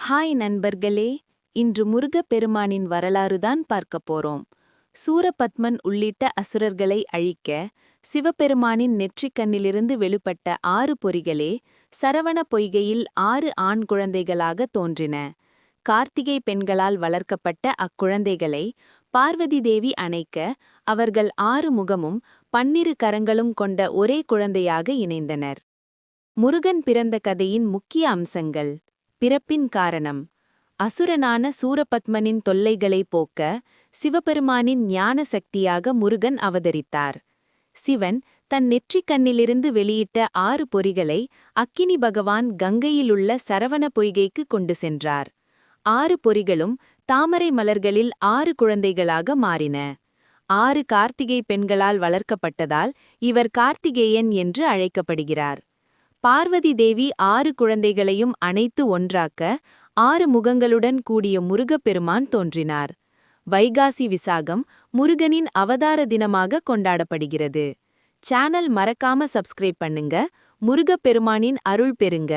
Hi நண்பர்களே, இன்று முருகப்பெருமானின் வரலாறுதான் பார்க்கப் போறோம். சூரபத்மன் உள்ளிட்ட அசுரர்களை அழிக்க சிவபெருமானின் நெற்றிக்கண்ணிலிருந்து வெளிப்பட்ட 6 பொறிகளே சரவண பொய்கையில் 6 ஆண் குழந்தைகளாக தோன்றின. கார்த்திகை பெண்களால் வளர்க்கப்பட்ட அக்குழந்தைகளை பார்வதி தேவி அணைக்க அவர்கள் 6 முகமும் 12 கரங்களும் கொண்ட ஒரே குழந்தையாக இணைந்தனர். முருகன் பிறந்த கதையின் முக்கிய அம்சங்கள். பிறப்பின் காரணம். அசுரனான சூரபத்மனின் தொல்லைகளை போக்க சிவபெருமானின் ஞான சக்தியாக முருகன் அவதரித்தார். சிவன் தன் நெற்றிக்கண்ணிலிருந்து வெளியிட்ட 6 பொறிகளை அக்கினி பகவான் கங்கையிலுள்ள சரவண பொய்கைக்கு கொண்டு சென்றார். 6 பொறிகளும் தாமரை மலர்களில் 6 குழந்தைகளாக மாறின. 6 கார்த்திகை பெண்களால் வளர்க்கப்பட்டதால் இவர் கார்த்திகேயன் என்று அழைக்கப்படுகிறார். பார்வதி தேவி 6 குழந்தைகளையும் அணைத்து ஒன்றாக்க 6 முகங்களுடன் கூடிய முருகப்பெருமான் தோன்றினார். வைகாசி விசாகம் முருகனின் அவதார தினமாக கொண்டாடப்படுகிறது. சேனல் மறக்காம சப்ஸ்கிரைப் பண்ணுங்க. முருகப்பெருமானின் அருள் பெறுங்க.